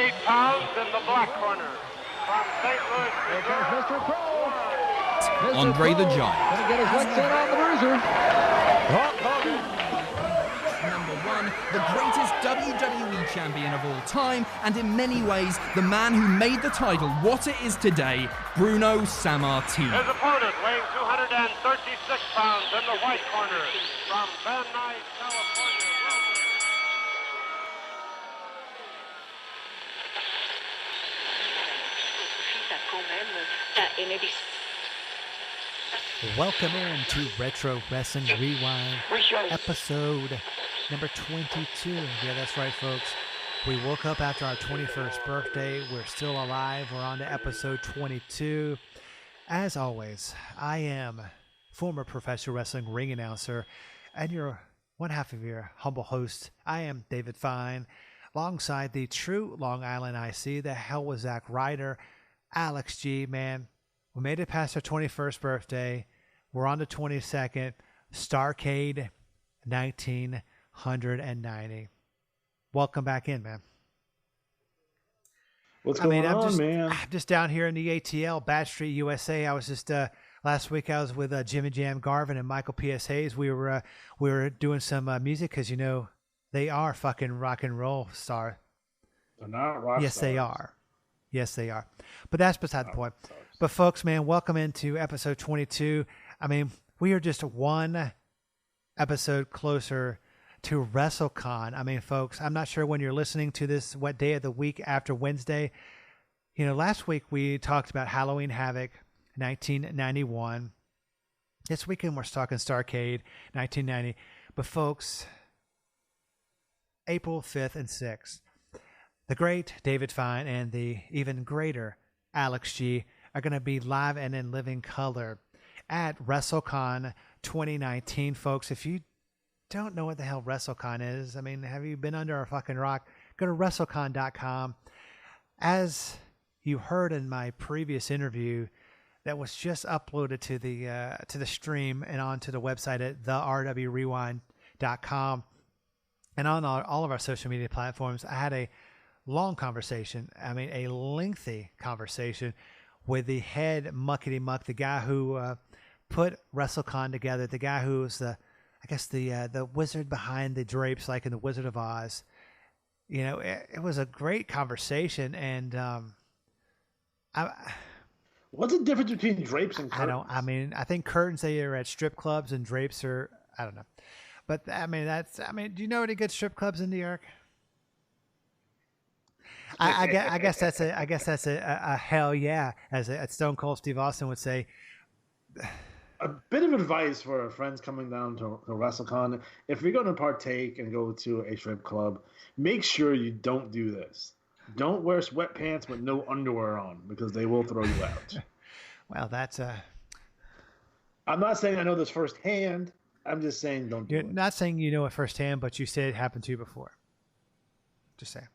98 pounds in the black corner. From St. Louis, Here comes Mr. Pro. Mr. Andre the Pro Giant. gonna get his licks in on the bruiser. Hulk Hogan. Number one, the greatest WWE champion of all time, and in many ways, the man who made the title what it is today, Bruno Sammartino. his opponent weighing 236 pounds in the white corner. From Van Nuys, California. Welcome in to Retro Wrestling Rewind, episode number 22. Yeah, that's right, folks. We woke up after our 21st birthday. We're still alive. We're on to episode 22. As always, I am former professional wrestling ring announcer and one half of your humble host. I am David Fine, alongside the true Long Island IC, the Hell was Zack Ryder, Alex G. Man, we made it past our 21st birthday. We're on the 22nd. Starrcade 1990. Welcome back in, man. What's going on, man? I'm just down here in the ATL, Bat Street, USA. I was just last week. I was with Jimmy Jam Garvin and Michael P.S. Hayes. We were doing some music because they are fucking rock and roll star. They're not rock Yes, stars. they are. Yes, they are. But that's beside the point. But folks, man, welcome into episode 22. I mean, we are just one episode closer to WrestleCon. I mean, folks, I'm not sure when you're listening to this, what day of the week after Wednesday. Last week we talked about Halloween Havoc 1991. This weekend we're talking Starrcade 1990. But folks, April 5th and 6th, the great David Fine and the even greater Alex G are going to be live and in living color at WrestleCon 2019, folks. If you don't know what the hell WrestleCon is, I mean, have you been under a fucking rock? Go to WrestleCon.com. As you heard in my previous interview that was just uploaded to the stream and onto the website at therwrewind.com and on all of our social media platforms, I had a long conversation, a lengthy conversation with the head muckety muck, the guy who put WrestleCon together, the guy who was the wizard behind the drapes, like in the Wizard of Oz. It was a great conversation, and what's the difference between drapes and curtains? I think curtains are at strip clubs, and drapes are, I don't know. But do you know any good strip clubs in New York? I guess that's a hell yeah, as Stone Cold Steve Austin would say. A bit of advice for friends coming down to WrestleCon: if you're going to partake and go to a strip club, make sure you don't do this. Don't wear sweatpants with no underwear on, because they will throw you out. Well, that's I'm not saying I know this firsthand. I'm just saying don't do it. You're not saying you know it firsthand, but you said it happened to you before. Just saying.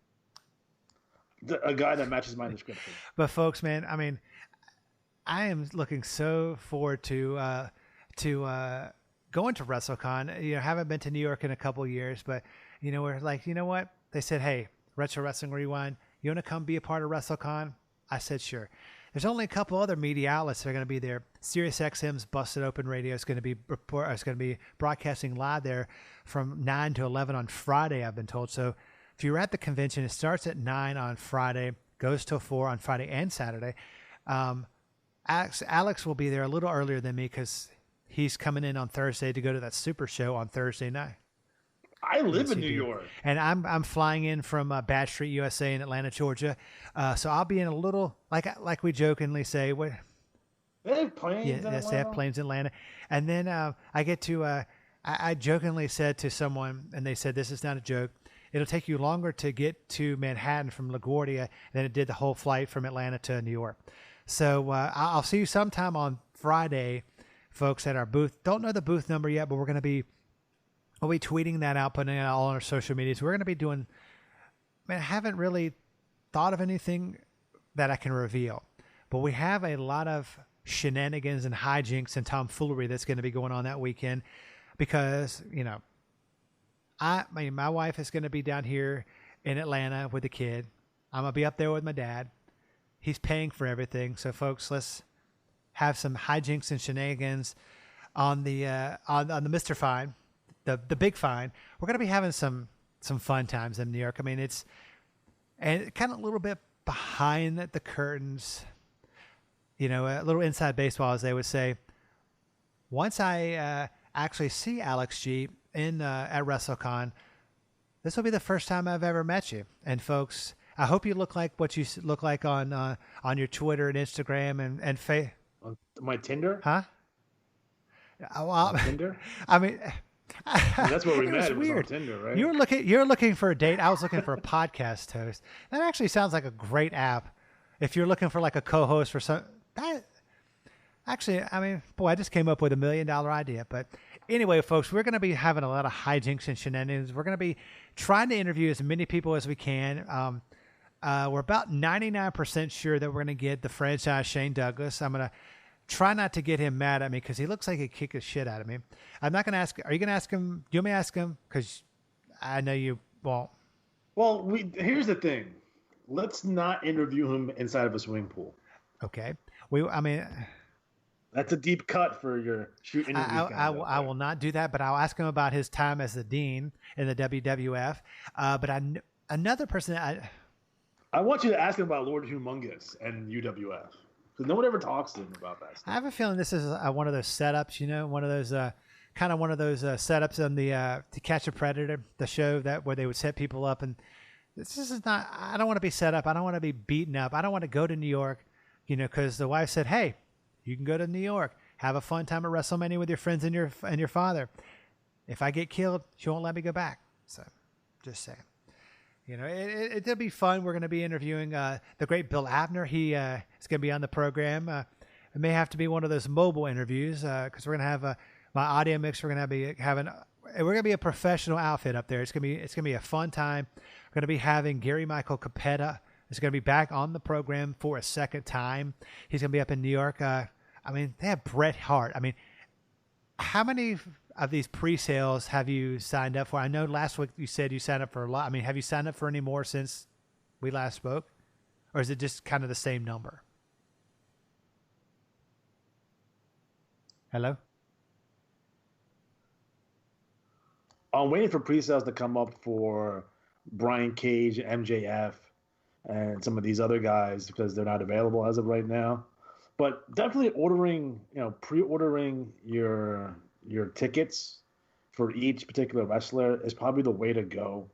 A guy that matches my description. But folks, man, I am looking so forward to going to WrestleCon. Haven't been to New York in a couple of years, but we're like, you know what? They said, hey, Retro Wrestling Rewind, you want to come be a part of WrestleCon? I said, sure. There's only a couple other media outlets that are going to be there. SiriusXM's Busted Open Radio is going to be broadcasting live there from 9 to 11 on Friday, I've been told. So if you're at the convention, it starts at 9 on Friday, goes till 4 on Friday and Saturday. Alex will be there a little earlier than me because he's coming in on Thursday to go to that Super Show on Thursday night. I live in New York, and I'm flying in from Bat Street, USA, in Atlanta, Georgia. So I'll be in a little like we jokingly say. What they have planes. Yeah, yes, they have planes in Atlanta, and then I get to. I jokingly said to someone, and they said this is not a joke. It'll take you longer to get to Manhattan from LaGuardia than it did the whole flight from Atlanta to New York. So I'll see you sometime on Friday, folks, at our booth. Don't know the booth number yet, but we'll be tweeting that out, putting it out all on our social medias. We're going to be doing, I haven't really thought of anything that I can reveal, but we have a lot of shenanigans and hijinks and tomfoolery that's going to be going on that weekend because, my wife is going to be down here in Atlanta with the kid. I'm gonna be up there with my dad. He's paying for everything. So, folks, let's have some hijinks and shenanigans on the Mr. Fine, the big fine. We're gonna be having some fun times in New York. I mean, it's and kind of a little bit behind the curtains, you know, a little inside baseball, as they would say. Once I actually see Alex G at WrestleCon, this will be the first time I've ever met you. And folks, I hope you look like what you look like on your Twitter and Instagram and On my Tinder? Huh? On Tinder? I mean, that's where we met. It was weird. on Tinder, right? You're looking for a date. I was looking for a podcast host. That actually sounds like a great app. If you're looking for like a co-host for some that. Actually, I mean, boy, I just came up with $1 million idea. But anyway, folks, we're going to be having a lot of hijinks and shenanigans. We're going to be trying to interview as many people as we can. We're about 99% sure that we're going to get the franchise Shane Douglas. I'm going to try not to get him mad at me because he looks like he'd kick the shit out of me. I'm not going to ask. Are you going to ask him? Do you want me to ask him? Because I know you won't. Well, here's the thing. Let's not interview him inside of a swimming pool. Okay. That's a deep cut for your shoot interview. I will not do that, but I'll ask him about his time as the dean in the WWF. But another person I want you to ask him about Lord Humongous and UWF because no one ever talks to him about that stuff. I have a feeling this is one of those setups, you know, one of those setups on the To Catch a Predator, the show where they would set people up. And this is not. I don't want to be set up. I don't want to be beaten up. I don't want to go to New York, you know, because the wife said, "Hey, you can go to New York, have a fun time at WrestleMania with your friends and your father. If I get killed, she won't let me go back." So, just saying. You know, it'll be fun. We're going to be interviewing the great Bill Abner. He is going to be on the program. It may have to be one of those mobile interviews because we're going to have my audio mix. We're going to be a professional outfit up there. It's going to be a fun time. We're going to be having Gary Michael Capetta is going to be back on the program for a second time. He's going to be up in New York. I mean, they have Bret Hart. I mean, how many of these pre-sales have you signed up for? I know last week you said you signed up for a lot. I mean, have you signed up for any more since we last spoke? Or is it just kind of the same number? Hello? I'm waiting for pre-sales to come up for Brian Cage, MJF, and some of these other guys because they're not available as of right now. But definitely pre-ordering your tickets for each particular wrestler is probably the way to go.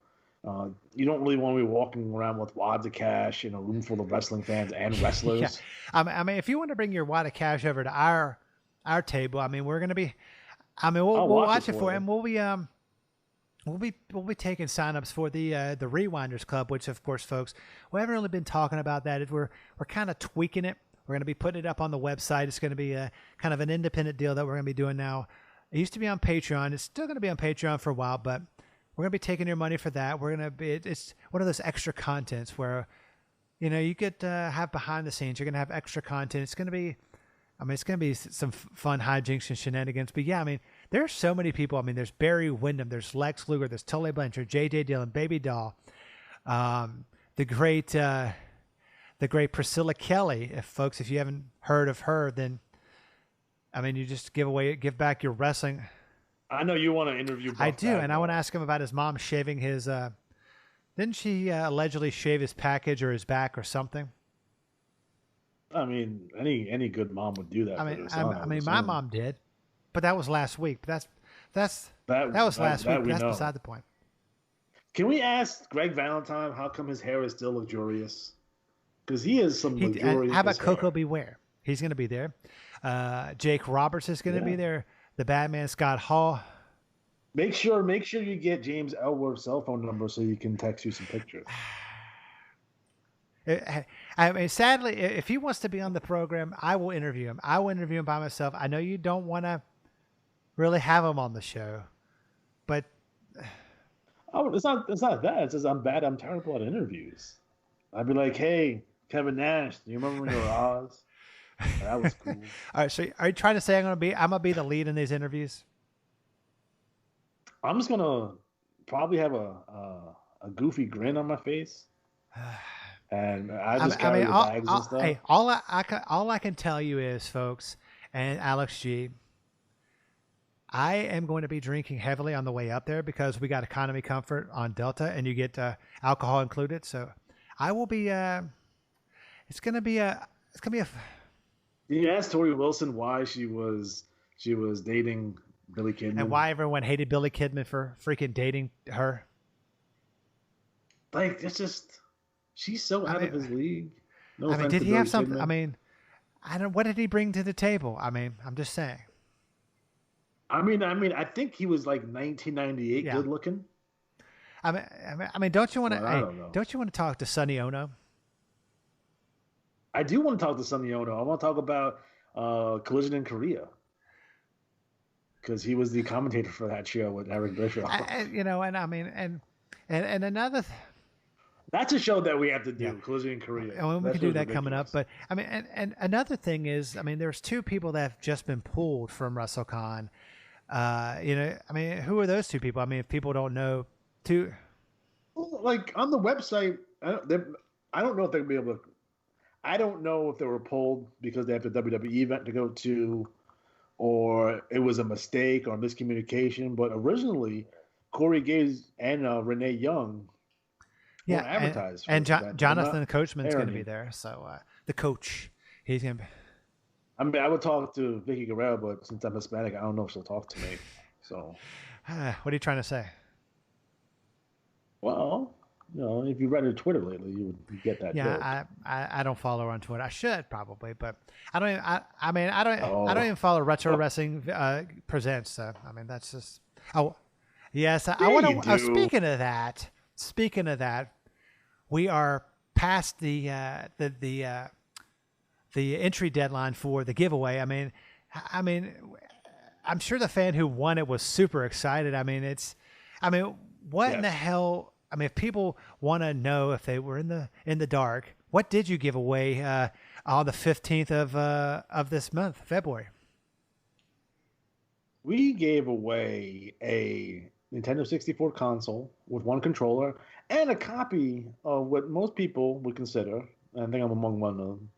You don't really want to be walking around with wads of cash in a room full of wrestling fans and wrestlers. Yeah. I mean, if you want to bring your wad of cash over to our table, I mean, we're going to be. I mean, we'll watch it for you, and we'll be taking signups for the Rewinders Club, which of course, folks, we haven't really been talking about that. We're kind of tweaking it. We're going to be putting it up on the website. It's going to be a kind of an independent deal that we're going to be doing now. It used to be on Patreon. It's still going to be on Patreon for a while, but we're going to be taking your money for that. It's one of those extra contents where, you know, you get to have behind the scenes. You're going to have extra content. It's going to be some fun hijinks and shenanigans. But yeah, I mean, there's so many people. I mean, there's Barry Windham, there's Lex Luger, there's Tully Blanchard, J.J. Dillon, Baby Doll, the great Priscilla Kelly. If you haven't heard of her, then I mean, you just give back your wrestling. I know you want to interview. I do, and I want to ask him about his mom shaving his. Didn't she allegedly shave his package or his back or something? I mean, any good mom would do that. I mean, my mom did, but that was last week. But that was last week. But that's beside the point. Can we ask Greg Valentine how come his hair is still luxurious? Because he has some luxurious. How about hair. Coco Beware? He's going to be there. Jake Roberts is going to be there. The Batman Scott Hall. Make sure you get James Ellsworth's cell phone number so he can text you some pictures. I mean, sadly, if he wants to be on the program, I will interview him. I will interview him by myself. I know you don't want to really have him on the show, but it's not that. It's just I'm bad. I'm terrible at interviews. I'd be like, "Hey, Kevin Nash, do you remember when you were Oz? That was cool." All right. So, are you trying to say I'm gonna be the lead in these interviews? I'm just gonna probably have a goofy grin on my face. and I just carry the bags and stuff. Hey, all I can tell you is, folks, and Alex G, I am going to be drinking heavily on the way up there because we got economy comfort on Delta, and you get alcohol included. So I will be. It's gonna be a. You asked Tori Wilson why she was dating Billy Kidman, and why everyone hated Billy Kidman for freaking dating her. Like, it's just, she's so out of his league. No offense did to he Billy have something? Kidman. What did he bring to the table? I'm just saying. I think he was like 1998 good looking. Don't you want to? I don't know. Don't you want to talk to Sonny Ono? I do want to talk to Sonny Ono. I want to talk about Collision in Korea because he was the commentator for that show with Eric Bischoff. And another. That's a show that we have to do, Collision in Korea. And we can do that coming up. But and another thing is, there's two people that have just been pulled from WrestleCon. Who are those two people? If people don't know, like on the website, I don't know if they'll be able to. I don't know if they were pulled because they have the WWE event to go to, or it was a mistake or miscommunication. But originally, Corey Gaze and Renee Young were advertised. And Jonathan Coachman's going to be there. So the coach, he's going to be. I would talk to Vicky Guerrero, but since I'm Hispanic, I don't know if she'll talk to me. So, what are you trying to say? Well, if you read her Twitter lately, you would get that. Yeah, I don't follow her on Twitter. I should probably, but I don't. I don't even follow Retro Wrestling Presents. So that's just. Oh, yes. I want to. Speaking of that, we are past the entry deadline for the giveaway. I'm sure the fan who won it was super excited. What in the hell? If people want to know if they were in the dark, what did you give away on the 15th of this month, February? We gave away a Nintendo 64 console with one controller and a copy of what most people would consider, and I think I'm among one of them,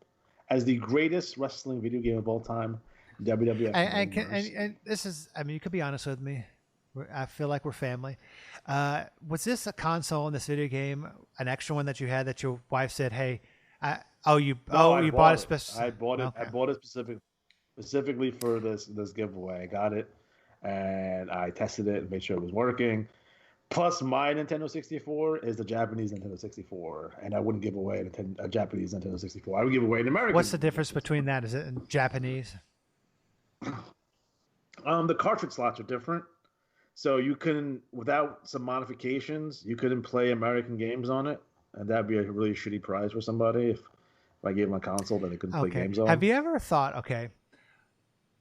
as the greatest wrestling video game of all time, WWF. And this is, you could be honest with me. I feel like we're family. Was this a console in this video game, an extra one that you had that your wife said, "Hey, you bought it"? I bought it. Okay. I bought it specifically for this giveaway. I got it, and I tested it and made sure it was working. Plus, my Nintendo 64 is the Japanese Nintendo 64, and I wouldn't give away a Japanese Nintendo 64. I would give away an American. What's the difference between that? Is it in Japanese? The cartridge slots are different. So you can, without some modifications, you couldn't play American games on it, and that'd be a really shitty prize for somebody if I gave them a console that they couldn't play games on. Have you ever thought,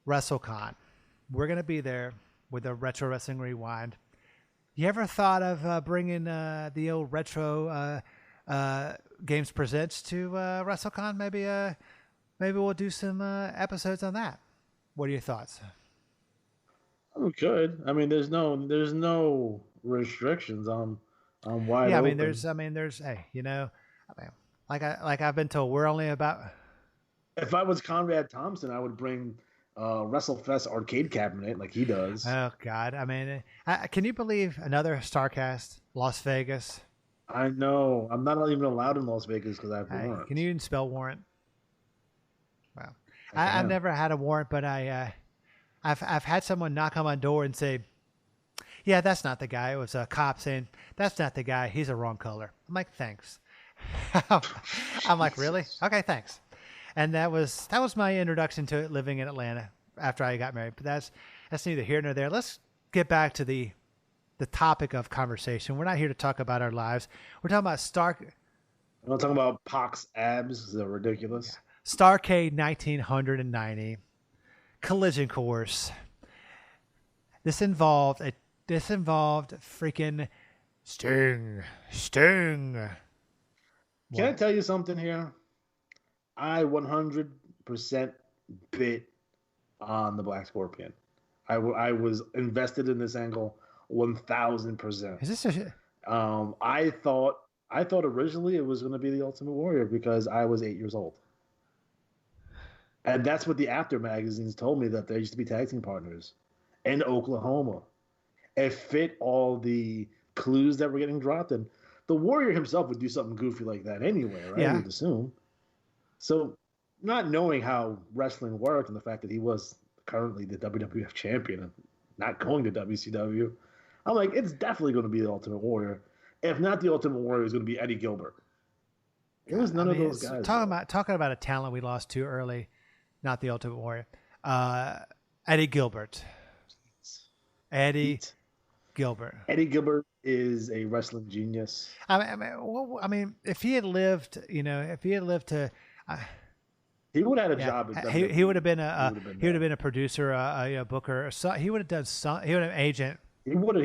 WrestleCon, we're going to be there with the Retro Wrestling Rewind. You ever thought of bringing the old Retro Games Presents to WrestleCon? Maybe we'll do some episodes on that. What are your thoughts? We could. There's no restrictions on why. Yeah, there's. Hey, like I've been told, we're only about. If I was Conrad Thompson, I would bring WrestleFest arcade cabinet like he does. Oh God, can you believe another Starrcade, Las Vegas? I know. I'm not even allowed in Las Vegas because I have warrant. Can you even spell warrant? Well, I've never had a warrant, but I've had someone knock on my door and say, "Yeah, that's not the guy." It was a cop saying, "That's not the guy. He's a wrong color." I'm like, "Thanks." I'm like, "Really? Okay, thanks." And that was my introduction to living in Atlanta after I got married. But that's neither here nor there. Let's get back to the topic of conversation. We're not here to talk about our lives. We're talking about We're talking about Pac's abs. They're ridiculous. Starrcade 1990. Collision course. This involved freaking Sting. Can I tell you something here? I 100% bit on the Black Scorpion. I was invested in this angle 1,000%. Is this a? I thought I thought originally it was going to be the Ultimate Warrior because I was 8 years old. And that's what the After magazines told me, that they used to be tag team partners in Oklahoma. It fit all the clues that were getting dropped. And the Warrior himself would do something goofy like that anyway, right? Yeah. You'd assume. So, not knowing how wrestling worked and the fact that he was currently the WWF champion and not going to WCW, I'm like, it's definitely going to be the Ultimate Warrior. If not the Ultimate Warrior, it's going to be Eddie Gilbert. It was none of those guys. Talking about a talent we lost too early, not the Ultimate Warrior. Eddie Gilbert. Eddie Gilbert. Eddie Gilbert is a wrestling genius. I mean, if he had lived, to, he would have had a job. He would have been a producer, a booker. He would have done some. He would have an agent. He would have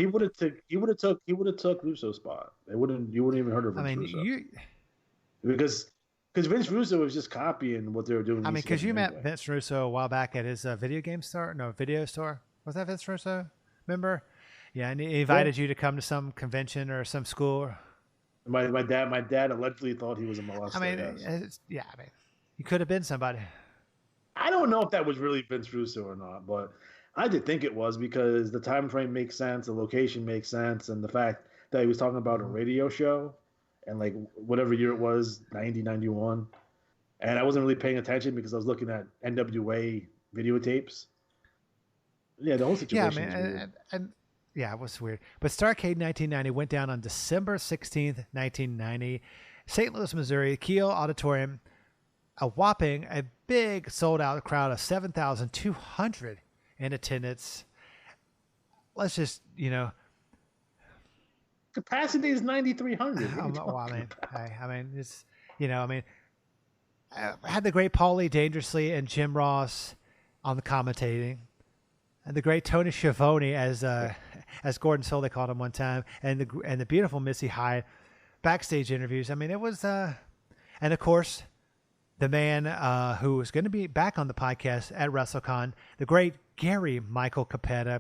took Russo's spot. You wouldn't even heard of Vince Russo. Because Vince Russo was just copying what they were doing. I mean, because you met Vince Russo a while back at his video store. Was that Vince Russo? Remember? Yeah, and he invited you to come to some convention or some school. My dad allegedly thought he was a molester. I mean, he could have been somebody. I don't know if that was really Vince Russo or not, but I did think it was because the time frame makes sense, the location makes sense, and the fact that he was talking about a radio show and like whatever year it was, 90, 91. And I wasn't really paying attention because I was looking at NWA videotapes. Yeah, the whole situation was weird. Yeah, it was weird. But Starrcade 1990 went down on December 16th, 1990. St. Louis, Missouri, Kiel Auditorium. A big sold-out crowd of 7,200 in attendance. Let's just, capacity is 9,300. It's, I had the great Paulie Dangerously and Jim Ross on the commentating, and the great Tony Schiavone as Gordon Soul, they called him one time, and the beautiful Missy Hyde backstage interviews. I mean, it was, and of course, the man who is going to be back on the podcast at WrestleCon, the great Gary Michael Capetta,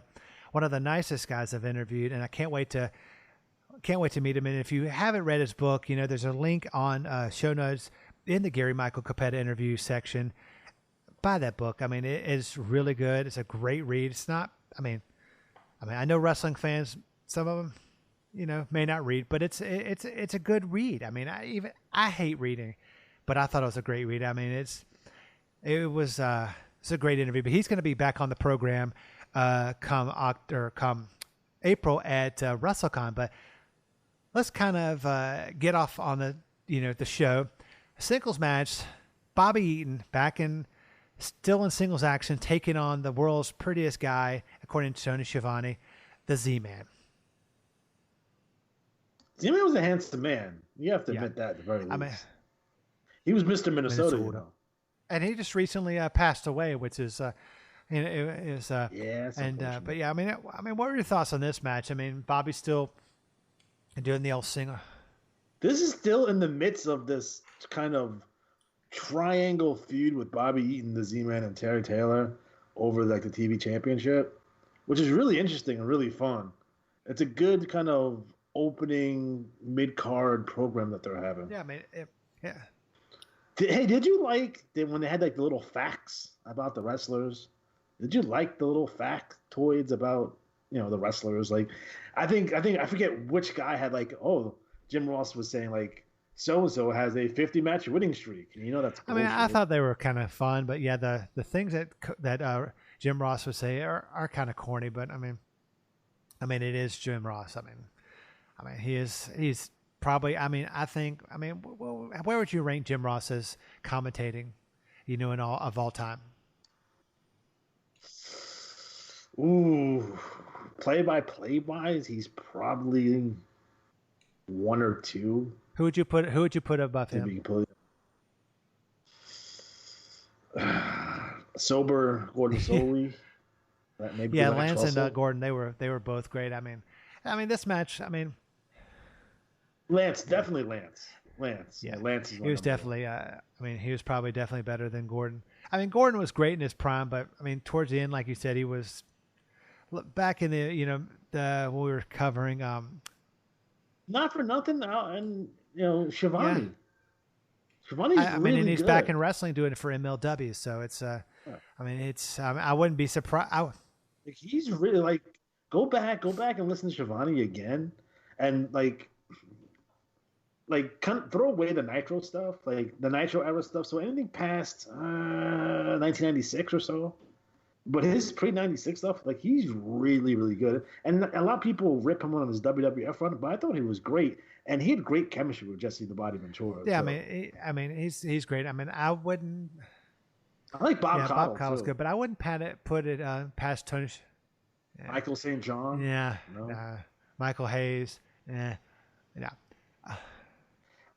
one of the nicest guys I've interviewed, and I can't wait to meet him. And if you haven't read his book, there's a link on show notes in the Gary Michael Capetta interview section. Buy that book. I mean, it is really good. It's a great read. It's not. I know wrestling fans, some of them, may not read, but it's a good read. I mean, I hate reading, but I thought it was a great read. I mean, it's a great interview. But he's going to be back on the program come April at WrestleCon. But let's kind of get off on the show. A singles match. Bobby Eaton still in singles action, taking on the world's prettiest guy, according to Tony Schiavone, the Z-Man. Z-Man was a handsome man. You have to admit that at the very least. He was Mr. Minnesota. And he just recently passed away, which is, but yeah, I mean, what were your thoughts on this match? I mean, Bobby's still doing the old singer. This is still in the midst of this kind of triangle feud with Bobby Eaton, the Z-Man, and Terry Taylor over like the TV championship, which is really interesting and really fun. It's a good kind of opening mid-card program that they're having. Yeah, I mean, yeah. Did you like when they had like the little facts about the wrestlers? Did you like the little factoids about the wrestlers? Like, I forget which guy had like, Jim Ross was saying like, so-and-so has a 50 match winning streak. That's bullshit. I mean, I thought they were kind of fun, but yeah, the things that Jim Ross would say are kind of corny, but I mean, it is Jim Ross. I mean, he's probably, where would you rank Jim Ross as commentating, in all time? Ooh, play-by-play wise, he's probably one or two. Who would you put above him? Sober Gordon Soley. Yeah, Lance and Gordon, they were both great. I mean, this match. I mean, Lance, definitely Lance. Yeah, Lance is. He was definitely. He was probably definitely better than Gordon. I mean, Gordon was great in his prime, but I mean, towards the end, like you said, he was back in the when we were covering. Not for nothing, and Shivani. Shivani's I mean, really and he's good. back in wrestling doing it for MLW. So it's I mean, it's I wouldn't be surprised. Like, he's really like go back and listen to Shivani again, and like kind of throw away the Nitro stuff, like the Nitro era stuff. So anything past 1996 or so. But his pre-96 stuff, like he's really, really good. And a lot of people rip him on his WWF run, but I thought he was great. And he had great chemistry with Jesse the Body Ventura. Yeah, so. I mean, he's great. I mean, I wouldn't. I like Bob Yeah, Caudle, Bob Caudle's too. good, but I wouldn't put it past Tony. Yeah. Michael St. John. Yeah, No. Michael Hayes. Yeah.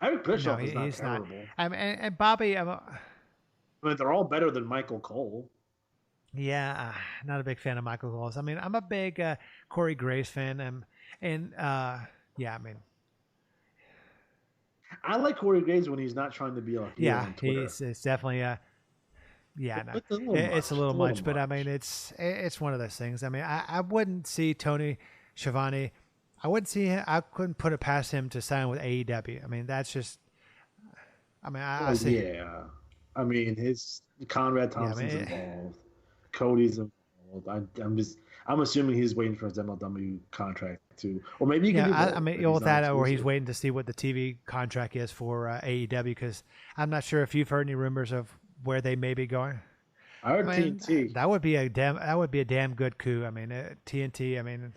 Eric Bischoff is he's not terrible. I mean, and Bobby. I mean, they're all better than Michael Cole. Yeah, not a big fan of Michael Cole. I mean, I'm a big Corey Graves fan, and yeah, I mean, I like Corey Graves when he's not trying to be a heel on Twitter. it's definitely yeah, no, It's a little much, but I mean, it's one of those things. I mean, I wouldn't see Tony Schiavone. I wouldn't see him. I couldn't put it past him to sign with AEW. I mean, that's just. I mean, I see. Yeah, I mean, his Conrad Thompson's involved. Cody's involved. I'm assuming he's waiting for his MLW contract too, or maybe he can. I mean, with that, or he's waiting to see what the TV contract is for AEW, because I'm not sure if you've heard any rumors of where they may be going. I heard TNT. That would be a damn good coup. I mean, TNT. I mean,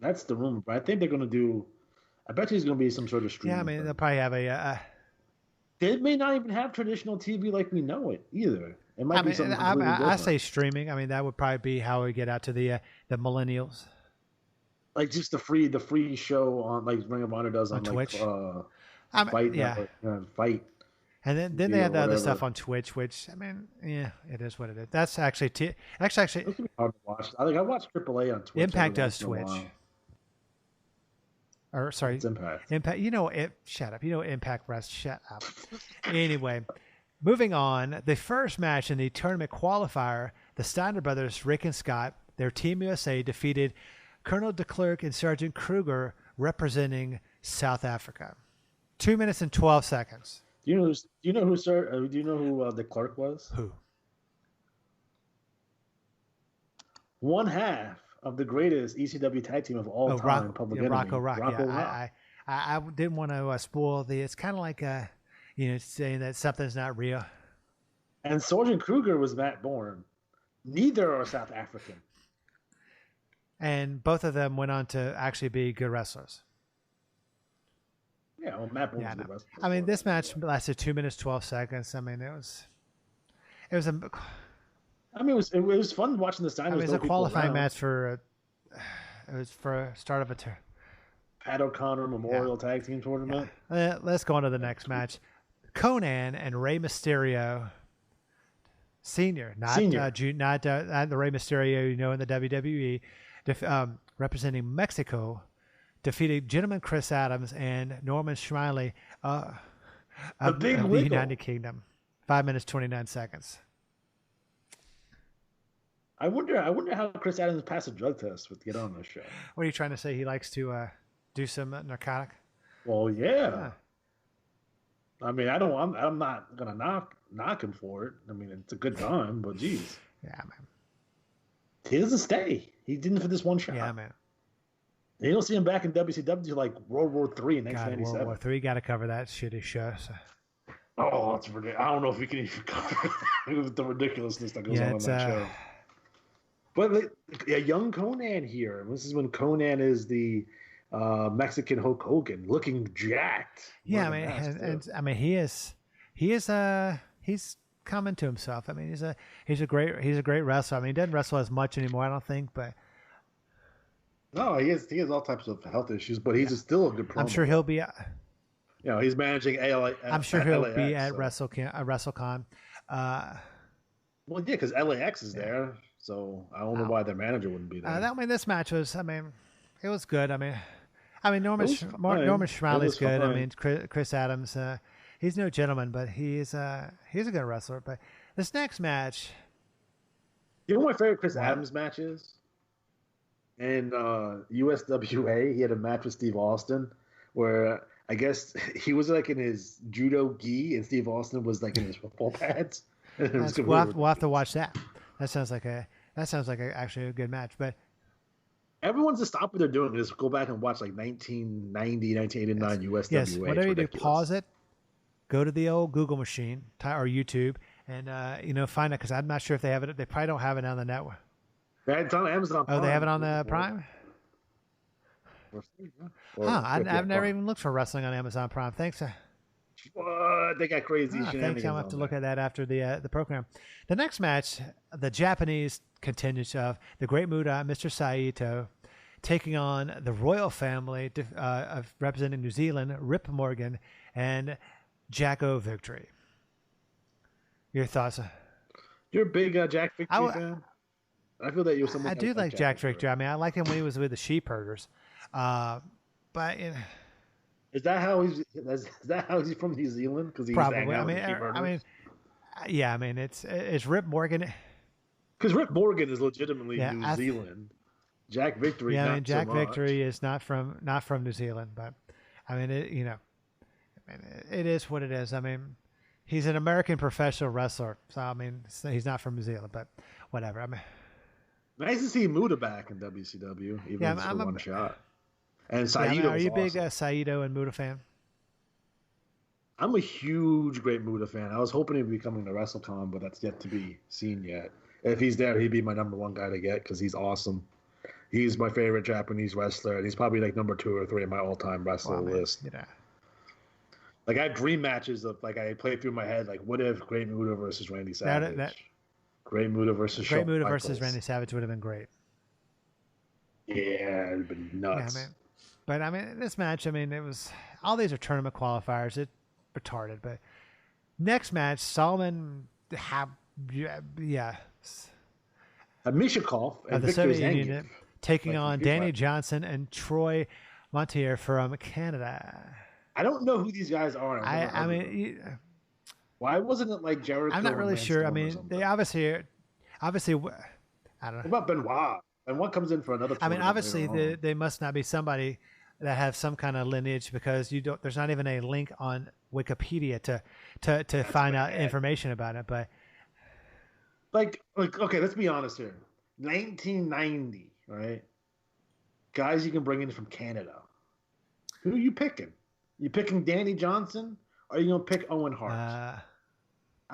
that's the rumor, but I think they're going to do. I bet you he's going to be some sort of stream. Yeah, I mean, they'll probably have a. They may not even have traditional TV like we know it either. It might be something completely different. I say streaming. I mean, that would probably be how we get out to the millennials. Like just the free show on like Ring of Honor does on Twitch. Fight. Yeah. Fight. And then they have the other stuff on Twitch, which I mean, yeah, it is what it is. That's actually it's gonna be hard to watch. I watch AAA on Twitch. Impact does Twitch. Or sorry, it's Impact. Impact. Shut up. Impact Rest. Shut up. Anyway, moving on. The first match in the tournament qualifier, the Steiner brothers, Rick and Scott, their Team USA defeated Colonel de Klerk and Sergeant Kruger, representing South Africa. 2 minutes and 12 seconds. Do you know who de Klerk was? Who? One half of the greatest ECW tag team of all time, Public Enemy. Rocco Rock. Rocco Rock. I didn't want to spoil it's kind of like saying that something's not real. And Sergeant Kruger was Matt Bourne. Neither are South African. And both of them went on to actually be good wrestlers. Yeah, well, Matt Bourne's a good wrestler. I mean, this match lasted 2 minutes 12 seconds. I mean, it was a. I mean, it was fun watching the Steiners. I mean, it was a qualifying match for. It was for a start of a tour. Pat O'Connor Memorial Tag Team Tournament. Yeah. Let's go on to the next match. Conan and Rey Mysterio, Senior, not the Rey Mysterio in the WWE, representing Mexico, defeated Gentleman Chris Adams and Norman Smiley of the United Kingdom. 5 minutes 29 seconds. I wonder how Chris Adams passed a drug test to get on this show. What are you trying to say? He likes to do some narcotic? Well, yeah. I mean, I'm not gonna knock him for it. I mean, it's a good time, but geez. Yeah, man. He doesn't stay. He didn't for this one shot. Yeah, man. You don't see him back in WCW like World War III in 1997. World War III, got to cover that shitty show. So. Oh, it's ridiculous. I don't know if we can even cover the ridiculousness that goes on that show. But a young Conan here. This is when Conan is the Mexican Hulk Hogan, looking jacked. Yeah, I mean, I mean, he's coming to himself. I mean, he's a great wrestler. I mean, he doesn't wrestle as much anymore, I don't think, but. No, he has all types of health issues, but he's still a good promo. I'm sure he'll be. He's managing ALA. I'm sure he'll be at WrestleCon. Well, yeah, because LAX is there, so I don't know why their manager wouldn't be there. I mean, this match was. I mean, it was good. I mean, Norman Smiley's good. I mean, Chris Adams. He's no gentleman, but he's a good wrestler. But this next match. You know what my favorite Chris Adams match is? In USWA, he had a match with Steve Austin where I guess he was like in his judo gi and Steve Austin was like in his football pads. It was We'll have to watch that. That sounds like actually a good match. But everyone's to stop what they're doing. Just go back and watch like 1990, 1989 USWA. yes, whatever you do, ridiculous. pause it, go to the old Google machine or YouTube, and find it because I'm not sure if they have it. They probably don't have it on the network. It's on Amazon Prime. Oh, they have it on the Prime. I've never even looked for wrestling on Amazon Prime. Thanks. What? They got crazy shenanigans. Thanks. I'll have to look at that after the program. The next match, the Japanese contingent of the Great Muta, Mr. Saito, taking on the royal family of representing New Zealand, Rip Morgan and Jacko Victory. Your thoughts? You're a big Jack Victory fan? I feel that you're someone. I do like Jack Victory. I mean, I like him when he was with the sheep herders. But is that how he's from New Zealand? Because he's probably. It's Rip Morgan. Because Rip Morgan is legitimately New Zealand. Jack Victory. Yeah, Jack Victory is not from New Zealand, but I mean, it is what it is. I mean, he's an American professional wrestler, so I mean, he's not from New Zealand, but whatever. I mean, nice to see Muta back in WCW, even for one shot. And Saito. Are you a big awesome. Saito and Muta fan? I'm a huge Great Muta fan. I was hoping he'd be coming to WrestleCon, but that's yet to be seen yet. If he's there, he'd be my number one guy to get because he's awesome. He's my favorite Japanese wrestler, and he's probably like number 2 or 3 on my all-time wrestler list. Yeah. Like I have dream matches of like I play through my head like what if Great Muta versus Randy Savage? Great Muta versus Michaels. Randy Savage would have been great. Yeah, it'd been nuts. Yeah, but I mean, this match, I mean, it was all these are tournament qualifiers. It's retarded. But next match, Solomon, Mishakov and the Victor Soviet Zangief Union taking on Danny Johnson and Troy Montier from Canada. I don't know who these guys are. Why wasn't it like Jericho? I'm not really sure. I mean, they obviously, I don't know. What about Benoit? Benoit comes in for another. I mean, obviously, they must not be somebody that have some kind of lineage because there's not even a link on Wikipedia to find out information about it. But like, okay, let's be honest here. 1990, right? Guys you can bring in from Canada. Who are you picking? You picking Danny Johnson? Or are you gonna pick Owen Hart? I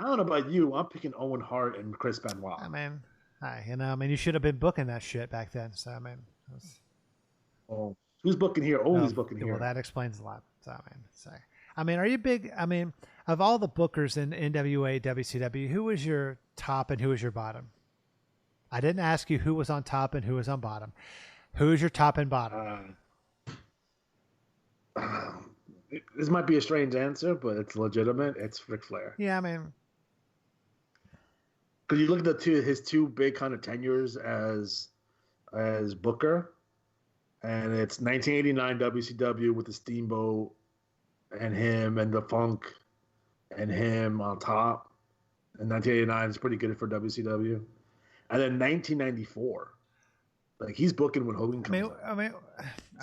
don't know about you. I'm picking Owen Hart and Chris Benoit. I mean, you should have been booking that shit back then. So I mean, who's booking here? He's booking here. Well, that explains a lot. So I mean, are you big? I mean, of all the bookers in NWA, WCW, who was your top and who was your bottom? I didn't ask you who was on top and who was on bottom. Who is your top and bottom? This might be a strange answer, but it's legitimate. It's Ric Flair. Yeah, I mean, because you look at his two big kind of tenures as Booker, and it's 1989 WCW with the Steamboat and him and the Funk and him on top, and 1989 is pretty good for WCW, and then 1994, like he's booking when Hogan comes in. I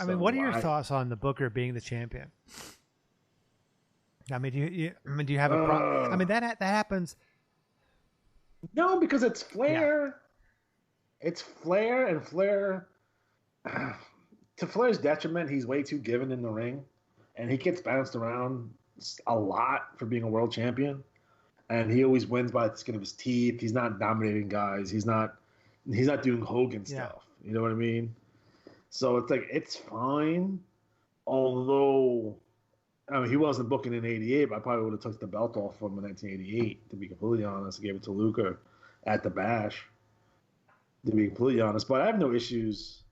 mean, what are your thoughts on the Booker being the champion? I mean, do you have a problem? I mean, that happens. No, because it's Flair. Yeah. It's Flair, and Flair, to Flair's detriment, he's way too given in the ring, and he gets bounced around a lot for being a world champion, and he always wins by the skin of his teeth. He's not dominating guys. He's not doing Hogan stuff. You know what I mean? So it's like it's fine, although. I mean, he wasn't booking in '88, but I probably would have took the belt off from him in 1988. To be completely honest, I gave it to Luca at the Bash. To be completely honest, but I have no issues.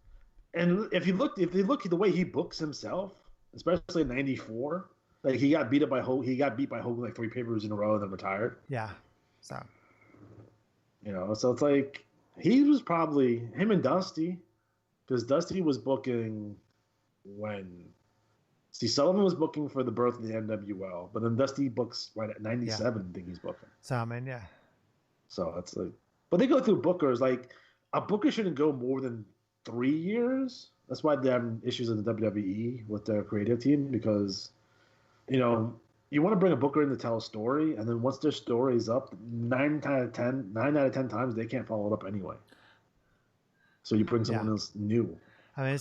And if you look at the way he books himself, especially in '94, like he got beat by Hogan like 3 pay-per-views in a row and then retired. Yeah, so so it's like he was probably him and Dusty, because Dusty was booking when. See, Sullivan was booking for the birth of the NWL, but then Dusty books right at 97. I think he's booking. So I mean, yeah. So it's like, but they go through bookers. Like a booker shouldn't go more than 3 years. That's why they're having issues in the WWE with their creative team because, you know, you want to bring a booker in to tell a story, and then once their story is up, 9 out of 10 times they can't follow it up anyway. So you bring someone else new. I mean,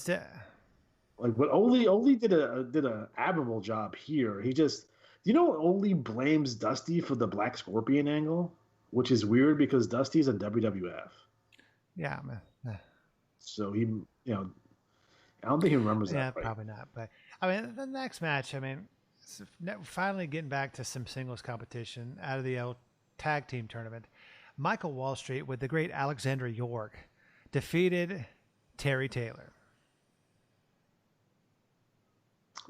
But Oli did a admirable job here. Oli blames Dusty for the Black Scorpion angle, which is weird because Dusty's in WWF. Yeah, man. So he, I don't think he remembers that. Yeah, right? probably not. But I mean, the next match, I mean, finally getting back to some singles competition out of the tag team tournament. Michael Wall Street with the great Alexander York defeated Terry Taylor.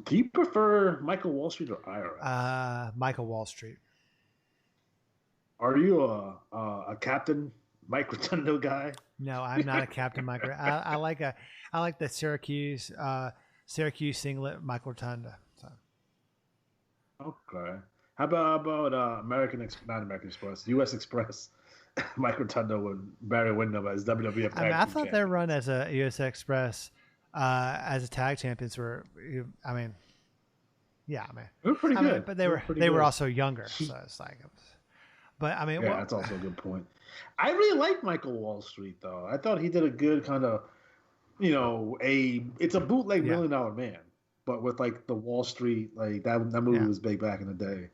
Do you prefer Michael Wall Street or Ira? Michael Wall Street. Are you a Captain Mike Rotundo guy? No, I'm not a Captain Mike. I like the Syracuse singlet Mike Rotunda. So. Okay. How about not American Express, U.S. Express, Mike Rotundo and Barry Windham as WWF tag I team thought their run as a U.S. Express as a tag champions were. I mean, they were pretty good. But they were also younger, so it's like. But I mean, that's also a good point. I really like Michael Wall Street though. I thought he did a good kind of, it's a bootleg $1 Million Man, but with like the Wall Street, like that movie was big back in the day.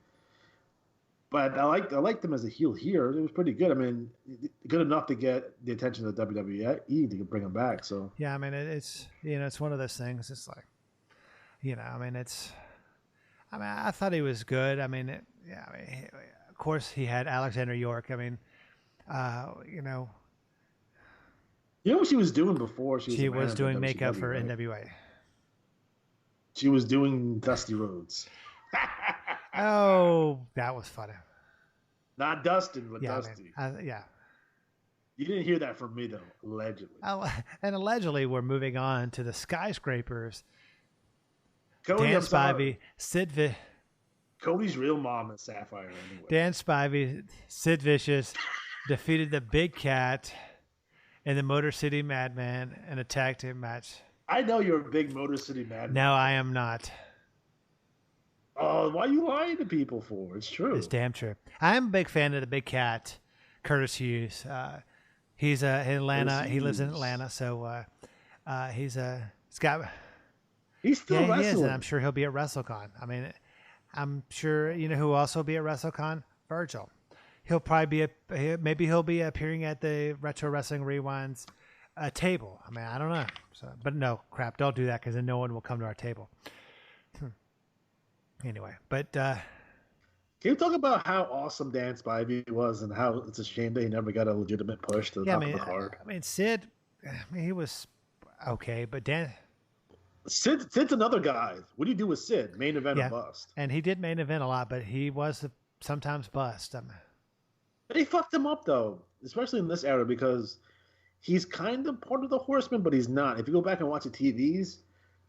But I liked him as a heel here. It was pretty good. I mean, good enough to get the attention of the WWE to bring him back. So yeah, I mean it's it's one of those things. It's like, I thought he was good. I mean, of course he had Alexander York. I mean, you know what she was doing before? She was doing makeup for NWA. She was doing Dusty Rhodes. Oh, that was funny. Not Dustin, but Dusty. Yeah. You didn't hear that from me, though, allegedly. And allegedly, we're moving on to the Skyscrapers. Cody, Dan Spivey, Sid Cody's real mom is Sapphire, anyway. Dan Spivey, Sid Vicious defeated the Big Cat and the Motor City Madman in a tag team match. I know you're a big Motor City Madman. No, I am not. Oh, why are you lying to people for? It's true. It's damn true. I'm a big fan of the Big Cat, Curtis Hughes. He's in Atlanta. He lives in Atlanta, so he's got. He's still wrestling. He is, and I'm sure he'll be at WrestleCon. I mean, I'm sure who will also be at WrestleCon? Virgil. He'll probably be he'll be appearing at the Retro Wrestling Rewinds table. I mean, I don't know. So, but no, crap, don't do that because then no one will come to our table. Anyway, but can you talk about how awesome Dan Spivey was and how it's a shame that he never got a legitimate push to the top of the card? I mean, Sid, he was okay, but Dan. Sid's another guy. What do you do with Sid? Main event or bust? And he did main event a lot, but he was sometimes bust. But he fucked him up though, especially in this era because he's kind of part of the Horsemen, but he's not. If you go back and watch the TVs,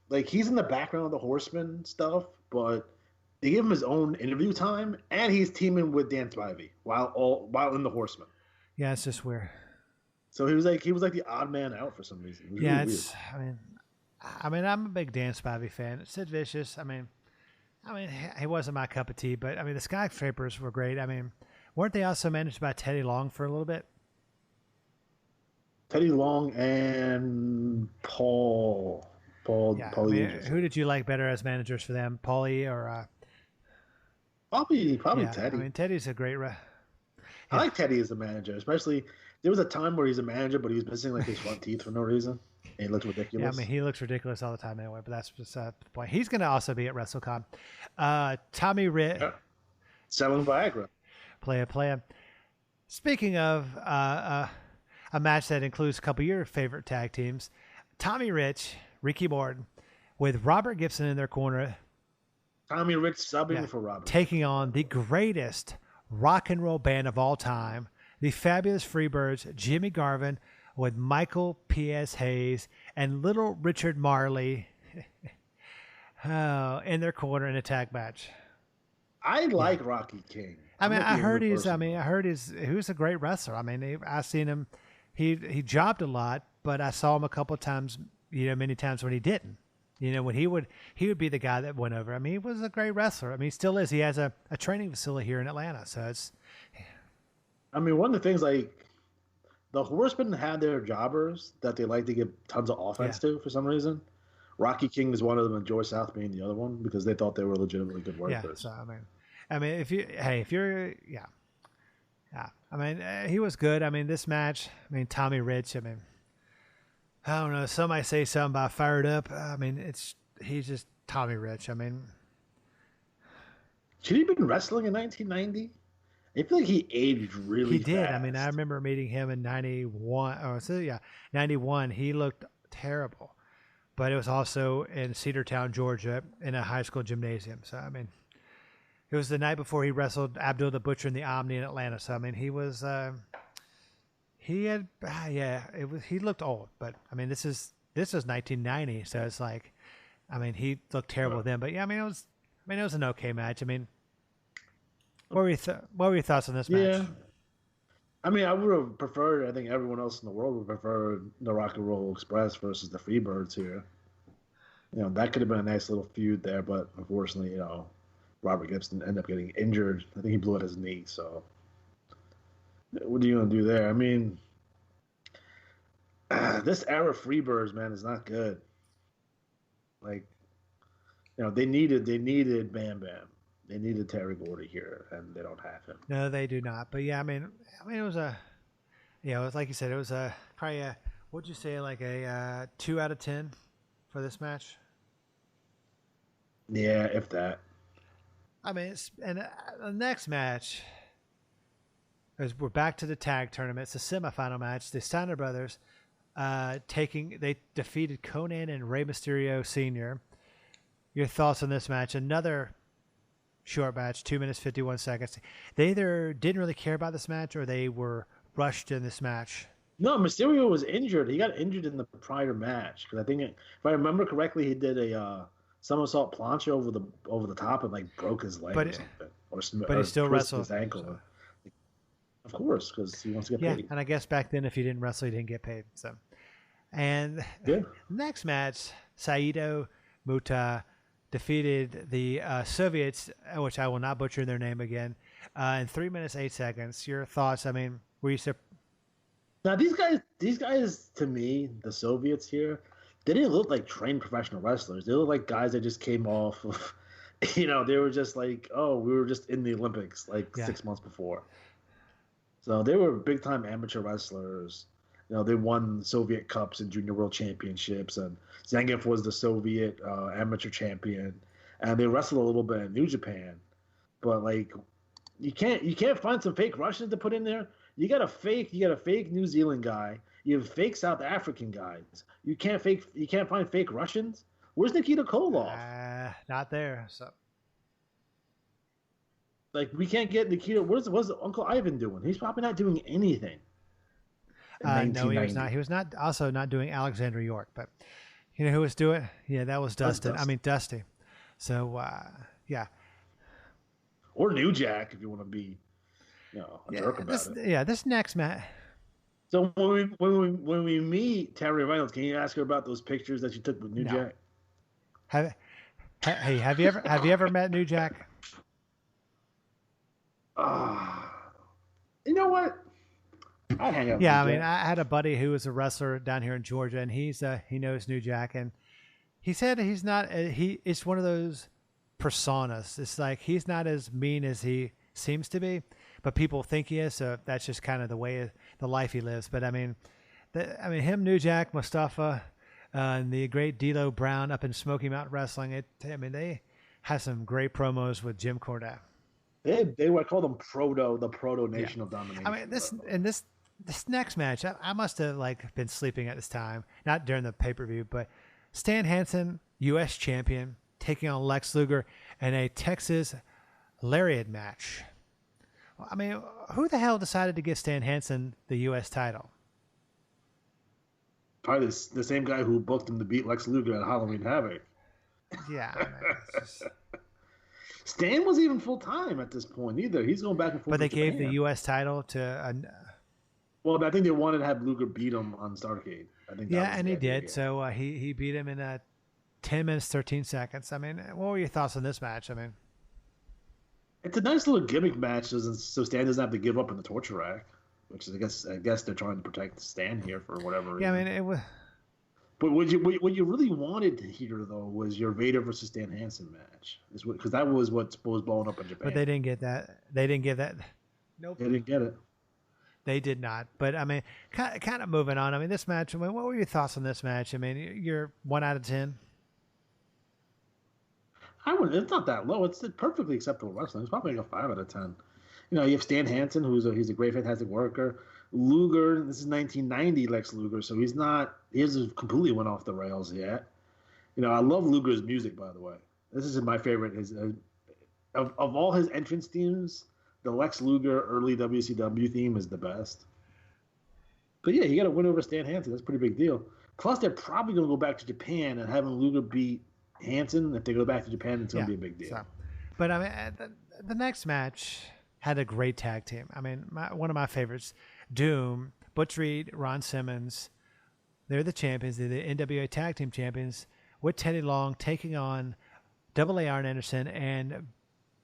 like he's in the background of the Horsemen stuff, but they give him his own interview time, and he's teaming with Dan Spivey while in the Horsemen. Yeah, it's just weird. So he was like the odd man out for some reason. It was really weird. I mean, I'm a big Dan Spivey fan. Sid Vicious. I mean, he wasn't my cup of tea, but I mean, the Skyscrapers were great. I mean, weren't they also managed by Teddy Long for a little bit? Teddy Long and Paul. Who did you like better as managers for them, Paulie or? Probably Teddy. I mean, Teddy's a great. I like Teddy as a manager, especially there was a time where he's a manager, but he was missing like his front teeth for no reason, and he looked ridiculous. Yeah, I mean, he looks ridiculous all the time anyway. But that's just the point. He's going to also be at WrestleCon. Tommy Rich, selling Viagra. Playa. Speaking of a match that includes a couple of your favorite tag teams, Tommy Rich, Ricky Morton, with Robert Gibson in their corner. Tommy Rich subbing for Robert. Taking on the greatest rock and roll band of all time, the Fabulous Freebirds, Jimmy Garvin, with Michael P.S. Hayes and Little Richard Marley in their corner in a tag match. I like Rocky King. I heard he's a great wrestler. I mean, I've seen him. He jobbed a lot, but I saw him a couple of times many times when he didn't. When he would be the guy that went over. I mean, he was a great wrestler. I mean, he still is. He has a training facility here in Atlanta. So it's. I mean, one of the things like the Horsemen had their jobbers that they like to give tons of offense to for some reason. Rocky King is one of them, and Joy South being the other one because they thought they were legitimately good workers. Yeah. So I mean, if you're. I mean, he was good. I mean, this match. I mean, Tommy Rich. I mean. I don't know. Somebody say something about fired up. I mean, he's just Tommy Rich. I mean, should he have been wrestling in 1990? I feel like he aged really. He did. Fast. I mean, I remember meeting him in 91. 91. He looked terrible, but it was also in Cedartown, Georgia, in a high school gymnasium. So I mean, it was the night before he wrestled Abdul the Butcher in the Omni in Atlanta. So I mean, he was. He had, it was. He looked old, but I mean, this was 1990, so it's like, I mean, he looked terrible then, but yeah, I mean, it was an okay match. I mean, what were your thoughts on this match? Yeah, I mean, I would have preferred. I think everyone else in the world would prefer the Rock and Roll Express versus the Freebirds here. That could have been a nice little feud there, but unfortunately, Robert Gibson ended up getting injured. I think he blew out his knee, so. What are you going to do there? I mean, this era of Freebirds, man, is not good. Like, they needed Bam Bam. They needed Terry Gordy here, and they don't have him. No, they do not. But yeah, I mean, it was it was like you said, it was probably what'd you say, like a 2 out of 10 for this match? Yeah, if that. I mean, the next match. We're back to the tag tournament. It's a semifinal match. The Steiner brothers they defeated Conan and Rey Mysterio Sr. Your thoughts on this match? Another short match, 2 minutes 51 seconds. They either didn't really care about this match or they were rushed in this match. No, Mysterio was injured. He got injured in the prior match because I think if I remember correctly, he did a somersault plancha over the top and like broke his leg or something. But he still wrestled his ankle. So. Of course, because he wants to get paid. Yeah, and I guess back then, if he didn't wrestle, he didn't get paid. So, and next match, Saito Muta defeated the Soviets, which I will not butcher their name again, in 3 minutes 8 seconds. Your thoughts? I mean, were you now these guys, to me, the Soviets here, they didn't look like trained professional wrestlers. They looked like guys that just came off of, they were just like, oh, we were just in the Olympics 6 months before. So they were big-time amateur wrestlers. They won Soviet Cups and Junior World Championships, and Zangief was the Soviet amateur champion. And they wrestled a little bit in New Japan, but you can't find some fake Russians to put in there. You got a fake New Zealand guy. You have fake South African guys. You can't find fake Russians. Where's Nikita Koloff? Not there. So. We can't get Nikita. What's Uncle Ivan doing? He's probably not doing anything. No, he was not. He was not also not doing Alexander York, but who was doing? Yeah, that was Dustin. I mean Dusty. So yeah. Or New Jack, if you want to be, a jerk about it. Yeah, this next match. So when we meet Terry Reynolds, can you ask her about those pictures that you took with New Jack? Have you ever met New Jack? You know what? I'd hang out. Yeah, I mean, I had a buddy who was a wrestler down here in Georgia, and he knows New Jack, and he said he's not. It's one of those personas. It's like he's not as mean as he seems to be, but people think he is. So that's just kind of the way the life he lives. But I mean, him, New Jack, Mustafa, and the great D'Lo Brown up in Smoky Mountain Wrestling. They have some great promos with Jim Cornette. They were called them the proto Nation of Domination. I mean, this next match, I must have been sleeping at this time, not during the pay-per-view, but Stan Hansen, U.S. champion, taking on Lex Luger in a Texas Lariat match. I mean, who the hell decided to give Stan Hansen the U.S. title? Probably the same guy who booked him to beat Lex Luger at Halloween Havoc. Yeah, I mean, it's just... Stan was even full time at this point either. He's going back and forth. But they gave the U.S. title to. Well, I think they wanted to have Luger beat him on Starrcade I think that Yeah, was and the he idea did. here. So he beat him in 10 minutes, 13 seconds. I mean, what were your thoughts on this match? I mean, It's a nice little gimmick match, so Stan doesn't have to give up in the torture rack, which is, I guess they're trying to protect Stan here for whatever yeah, I reason. mean, it was. But what you really wanted to hear though was your Vader versus Stan Hansen match, because that was what was blowing up in Japan. But they didn't get that. They didn't give that. Nope. They didn't get it. They did not. But I mean, kind of moving on. I mean, this match. I mean, what were your thoughts on this match? I mean, you're 1 out of 10. I would. It's not that low. It's perfectly acceptable wrestling. It's probably like a 5 out of 10. You know, you have Stan Hansen, he's a great, fantastic worker. Luger, this is 1990 Lex Luger, so he hasn't completely went off the rails yet. You know, I love Luger's music, by the way. This is my favorite. Of all his entrance themes, the Lex Luger early WCW theme is the best. But yeah, he got a win over Stan Hansen. That's a pretty big deal. Plus, they're probably going to go back to Japan, and having Luger beat Hansen, if they go back to Japan, it's going to be a big deal. So, but I mean, the next match had a great tag team. I mean, one of my favorites, Doom, Butch Reed, Ron Simmons. They're the champions. They're the NWA Tag Team Champions with Teddy Long taking on Double A Arn Anderson and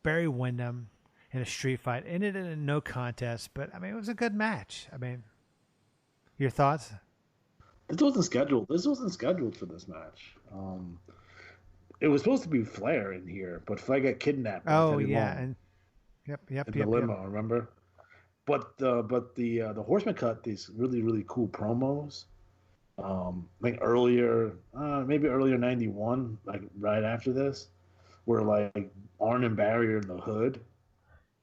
Barry Windham in a street fight. Ended in a no contest, but I mean, it was a good match. I mean, your thoughts? This wasn't scheduled. This wasn't scheduled for this match. It was supposed to be Flair in here, but Flair got kidnapped. Oh yeah, and yep. In the limo, remember? But the Horsemen cut these really cool promos. I think maybe earlier '91, like right after this, where like Arn and Barry are in the hood,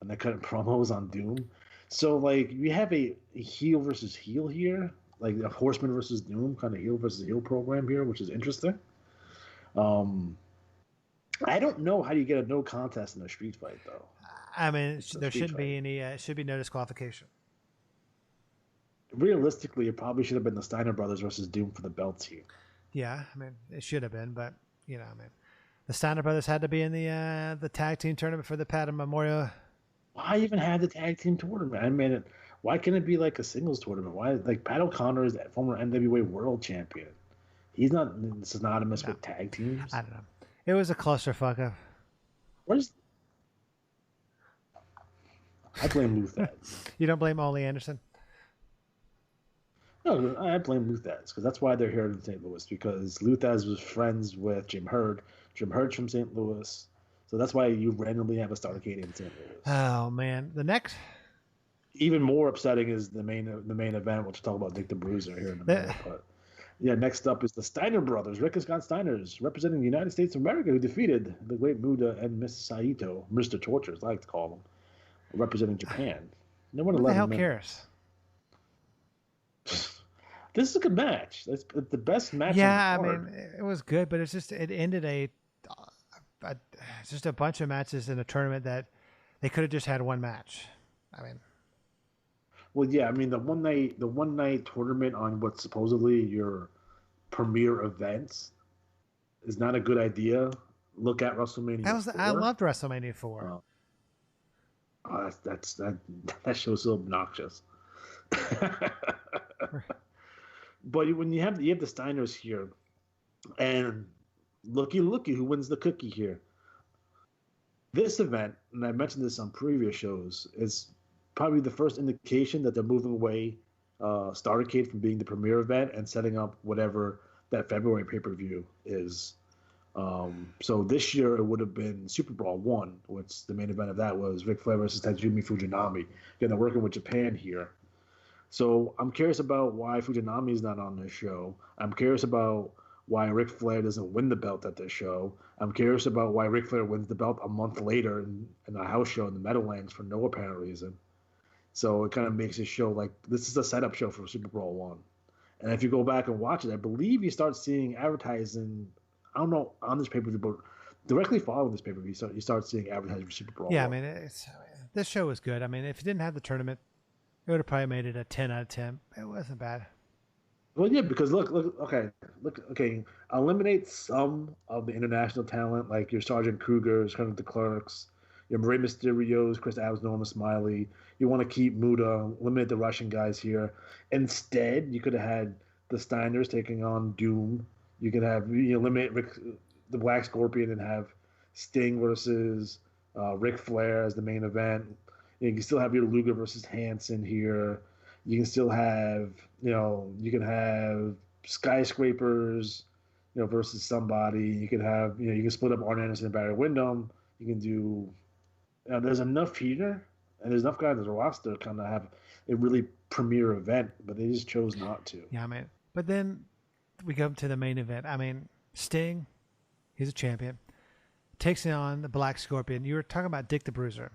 and they're cutting promos on Doom. So like we have a heel versus heel here, like a Horseman versus Doom kind of heel versus heel program here, which is interesting. I don't know how you get a no contest in a street fight though. I mean, there shouldn't be any. Should be no disqualification. Realistically, it probably should have been the Steiner brothers versus Doom for the belts here. Yeah, I mean, it should have been, but I mean, the Steiner brothers had to be in the tag team tournament for the Patton Memorial. Why even have the tag team tournament? I mean, why can't it be like a singles tournament? Why, like, Pat O'Connor is the former NWA World Champion. He's not synonymous with tag teams. I don't know. It was a clusterfuck. I blame Luthaz. You don't blame Ole Anderson? No, I blame Luthaz because that's why they're here in St. Louis, because Luthaz was friends with Jim Herd. Jim Herd's from St. Louis. So that's why you randomly have a Starrcade in St. Louis. Oh man, the next. Even more upsetting is the main event, which we'll talk about Dick the Bruiser here in a minute. But yeah, next up is the Steiner brothers, Rick and Scott Steiners, representing the United States of America, who defeated the great Muda and Miss Saito, Mr. Torture, as I like to call them, representing Japan. No one Who the hell cares? This is a good match. It's the best match. Yeah, I mean, it was good, but it ended just a bunch of matches in a tournament that they could have just had one match. I mean, well, yeah, I mean the one night tournament on what's supposedly your premier events is not a good idea. Look at WrestleMania. I loved WrestleMania 4. That show's so obnoxious. But when you have the Steiners here, and looky who wins the cookie here. This event, and I mentioned this on previous shows, is probably the first indication that they're moving away Starrcade from being the premier event and setting up whatever that February pay-per-view is. So this year it would have been Super Brawl 1, which the main event of that was Ric Flair versus Tatsumi Fujinami. Again, they're working with Japan here. So I'm curious about why Fujinami is not on this show. I'm curious about why Ric Flair doesn't win the belt at this show. I'm curious about why Ric Flair wins the belt a month later in a house show in the Meadowlands for no apparent reason. So it kind of makes it show like this is a setup show for Super Brawl 1. And if you go back and watch it, I believe you start seeing advertising, I don't know, on this pay-per-view, but directly following this pay-per-view, you start seeing advertising for Super Brawl 1. Yeah, I mean, this show was good. I mean, if it didn't have the tournament, it would have probably made it a 10 out of 10. It wasn't bad. Well, yeah, because look, eliminate some of the international talent, like your Sergeant Krugers, kind of the Clerks, your Rey Mysterios, Chris Adams, Norma Smiley. You want to keep Muda, eliminate the Russian guys here. Instead, you could have had the Steiners taking on Doom. You can have eliminate the Black Scorpion and have Sting versus Ric Flair as the main event. You can still have your Luger versus Hansen here. You can still have you can have skyscrapers versus somebody. You can have you can split up Arn Anderson and Barry Windham. You can do there's enough here, and there's enough guys on the roster to kind of have a really premier event, but they just chose not to. Yeah, I mean, but then we come to the main event. I mean, Sting, he's a champion, takes on the Black Scorpion. You were talking about Dick the Bruiser.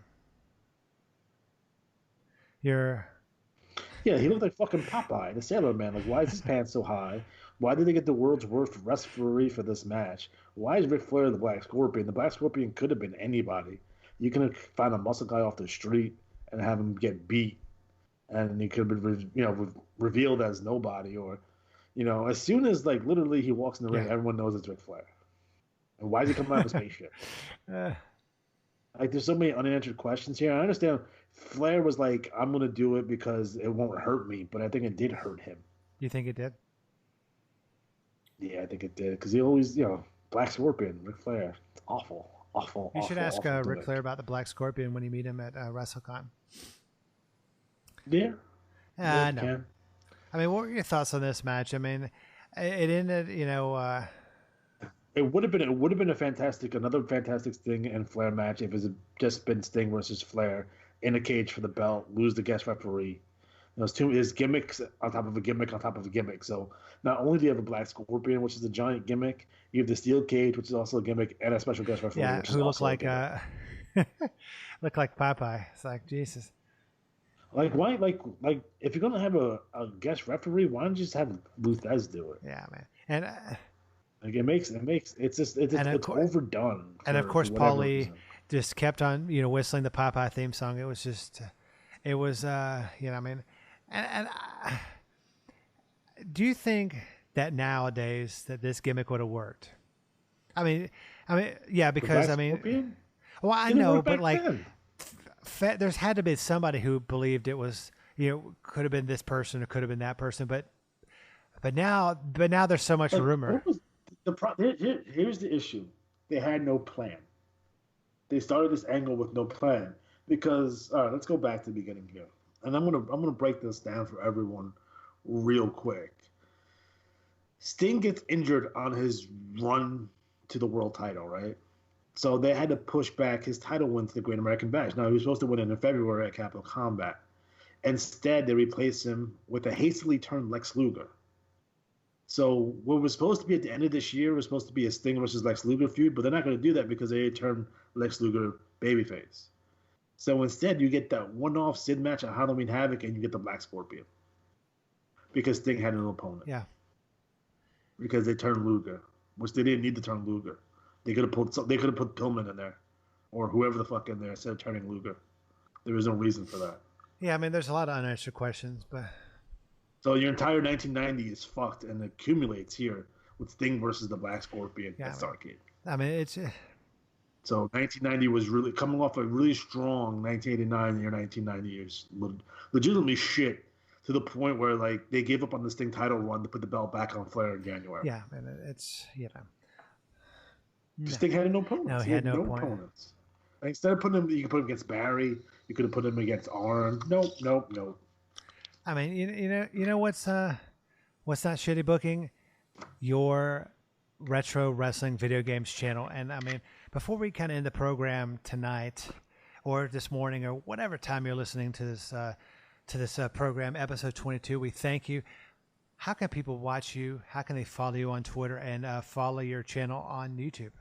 Yeah, he looked like fucking Popeye, the Sailor Man. Like, why is his pants so high? Why did they get the world's worst referee for this match? Why is Ric Flair the Black Scorpion? The Black Scorpion could have been anybody. You could have found a muscle guy off the street and have him get beat, and he could have been, revealed as nobody. Or, as soon as literally he walks in the ring, everyone knows it's Ric Flair. And why is he coming out of a spaceship? There's so many unanswered questions here. I understand Flair was like, I'm going to do it because it won't hurt me, but I think it did hurt him. You think it did? Yeah, I think it did. Because he always, Black Scorpion, Ric Flair. It's awful. Awful. You should ask Ric Flair about the Black Scorpion when you meet him at WrestleCon. Yeah. No. Can. I mean, what were your thoughts on this match? I mean, it ended, It would have been another fantastic Sting and Flair match if it had just been Sting versus Flair in a cage for the belt, lose the guest referee. It's his gimmicks on top of a gimmick on top of a gimmick. So not only do you have a Black Scorpion, which is a giant gimmick, you have the steel cage, which is also a gimmick, and a special guest referee. Yeah, who looked like looked like Popeye. It's like Jesus. Like why? Like if you're gonna have a guest referee, why don't you just have Luthez do it? Yeah, man. And it's overdone. And of course, Paulie just kept on whistling the Popeye theme song. It was just, I mean, and do you think that nowadays that this gimmick would have worked? I mean, yeah, because I mean, well, I know, but like, there's had to be somebody who believed it was, could have been this person or could have been that person, but now there's so much rumor. Here's the issue: they had no plan. They started this angle with no plan because all right, let's go back to the beginning here, and I'm gonna break this down for everyone real quick. Sting gets injured on his run to the world title, right? So they had to push back his title win to the Great American Bash. Now he was supposed to win it in February at Capital Combat. Instead, they replaced him with a hastily turned Lex Luger. So what was supposed to be at the end of this year was supposed to be a Sting versus Lex Luger feud, but they're not going to do that because they turned Lex Luger babyface. So instead, you get that one-off Sid match at Halloween Havoc, and you get the Black Scorpion because Sting had an opponent. Yeah. Because they turned Luger, which they didn't need to turn Luger. They could have put Pillman in there, or whoever the fuck in there instead of turning Luger. There was no reason for that. Yeah, I mean, there's a lot of unanswered questions, but. So your entire 1990 is fucked and accumulates here with Sting versus the Black Scorpion at Starrcade. I mean, it's. So 1990 was really coming off a really strong 1989 and your 1990 years, legitimately shit to the point where like they gave up on the Sting title run to put the belt back on Flair in January. Yeah, and it's Sting had no opponents. No, he had no opponents. Like, instead of putting him, you could put him against Barry. You could have put him against Arn. Nope. I mean, you know what's not shitty booking? Your retro wrestling video games channel. And I mean, before we kind of end the program tonight, or this morning, or whatever time you're listening to this program, episode 22, we thank you. How can people watch you? How can they follow you on Twitter and follow your channel on YouTube?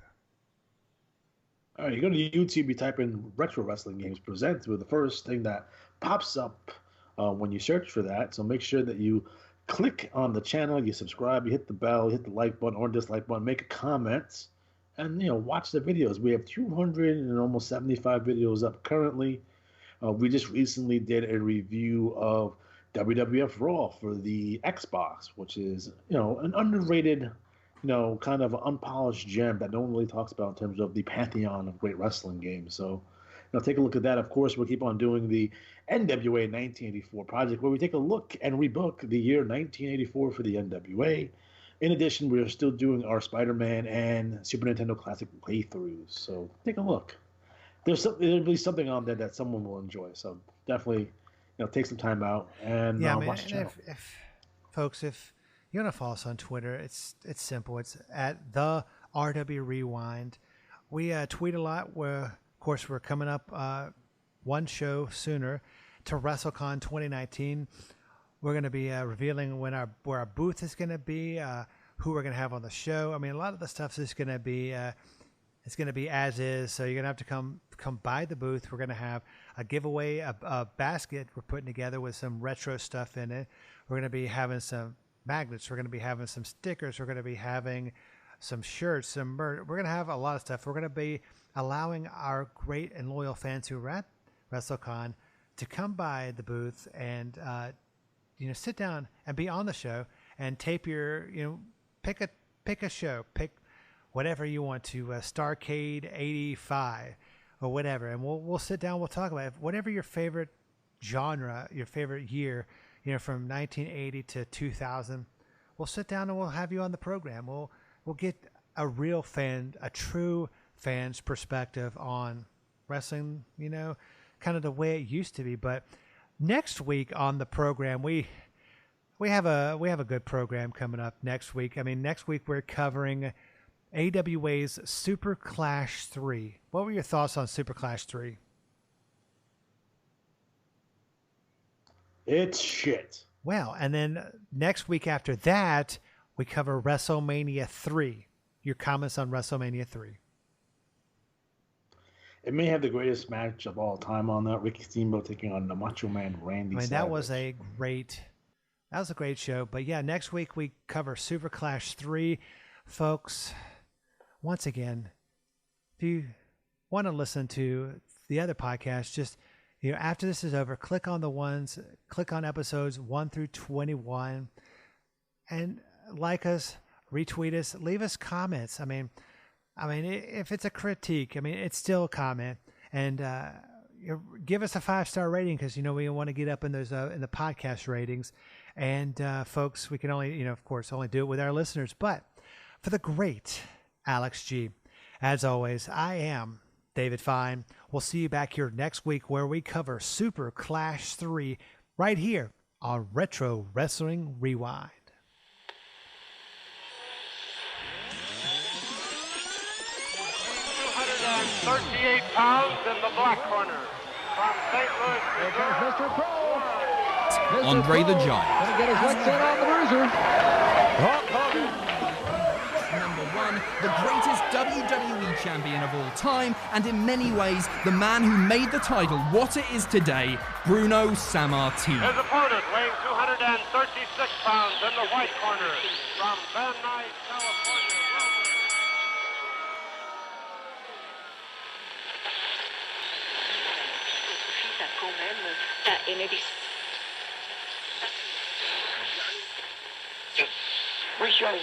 All right, you go to YouTube, you type in Retro Wrestling Games Presents with the first thing that pops up when you search for that. So make sure that you click on the channel, you subscribe, you hit the bell, you hit the like button or dislike button, make a comment, and watch the videos. We have 275 videos up currently. We just recently did a review of WWF Raw for the Xbox, which is an underrated, kind of unpolished gem that no one really talks about in terms of the pantheon of great wrestling games. So take a look at that. Of course, we'll keep on doing the NWA 1984 project, where we take a look and rebook the year 1984 for the NWA. In addition, we are still doing our Spider-Man and Super Nintendo Classic playthroughs. So take a look. There'll be something on there that someone will enjoy. So definitely, take some time out and watch the channel. If you want to follow us on Twitter, it's simple. It's at the RW Rewind. We tweet a lot. Of course, we're coming up one show sooner to WrestleCon 2019. We're going to be revealing where our booth is going to be, who we're going to have on the show. I mean, a lot of the stuff is going to be it's going to be as is. So you're going to have to come by the booth. We're going to have a giveaway, a basket we're putting together with some retro stuff in it. We're going to be having some magnets. We're going to be having some stickers. We're going to be having some shirts, some merch. We're going to have a lot of stuff. We're going to be allowing our great and loyal fans who are at WrestleCon to come by the booth and sit down and be on the show and tape your, pick a show, pick whatever you want to, Starrcade 85 or whatever, and we'll sit down, we'll talk about it. Whatever your favorite genre, your favorite year, from 1980 to 2000, we'll sit down and we'll have you on the program. We'll get a real fan, a true fan's perspective on wrestling, kind of the way it used to be. But next week on the program, we have a good program coming up next week. I mean, next week we're covering AWA's Super Clash 3. What were your thoughts on Super Clash 3? It's shit. Well, and then next week after that, we cover WrestleMania 3. Your comments on WrestleMania 3. It may have the greatest match of all time on that. Ricky Steamboat taking on the Macho Man Randy Savage. That was a great show. But yeah, next week we cover Super Clash 3. Folks, once again, if you want to listen to the other podcast, just after this is over, click on episodes 1 through 21 and like us, retweet us, leave us comments. I mean, if it's a critique, it's still a comment, and give us a 5-star rating because we want to get up in those in the podcast ratings. And folks, we can only of course only do it with our listeners. But for the great Alex G, as always, I am David Fine. We'll see you back here next week where we cover Super Clash 3 right here on Retro Wrestling Rewind. 38 pounds in the black corner. From St. Louis, Here comes Mr. Crow. Andre the Giant. Gonna get his licks in on the bruiser. Hulk Hogan. Number 1, the greatest WWE champion of all time, and in many ways, the man who made the title what it is today, Bruno Sammartino. His opponent weighing 236 pounds in the white corner. From Van Nuys, California. Quand même, t'as aimé des... Oui, je suis allé.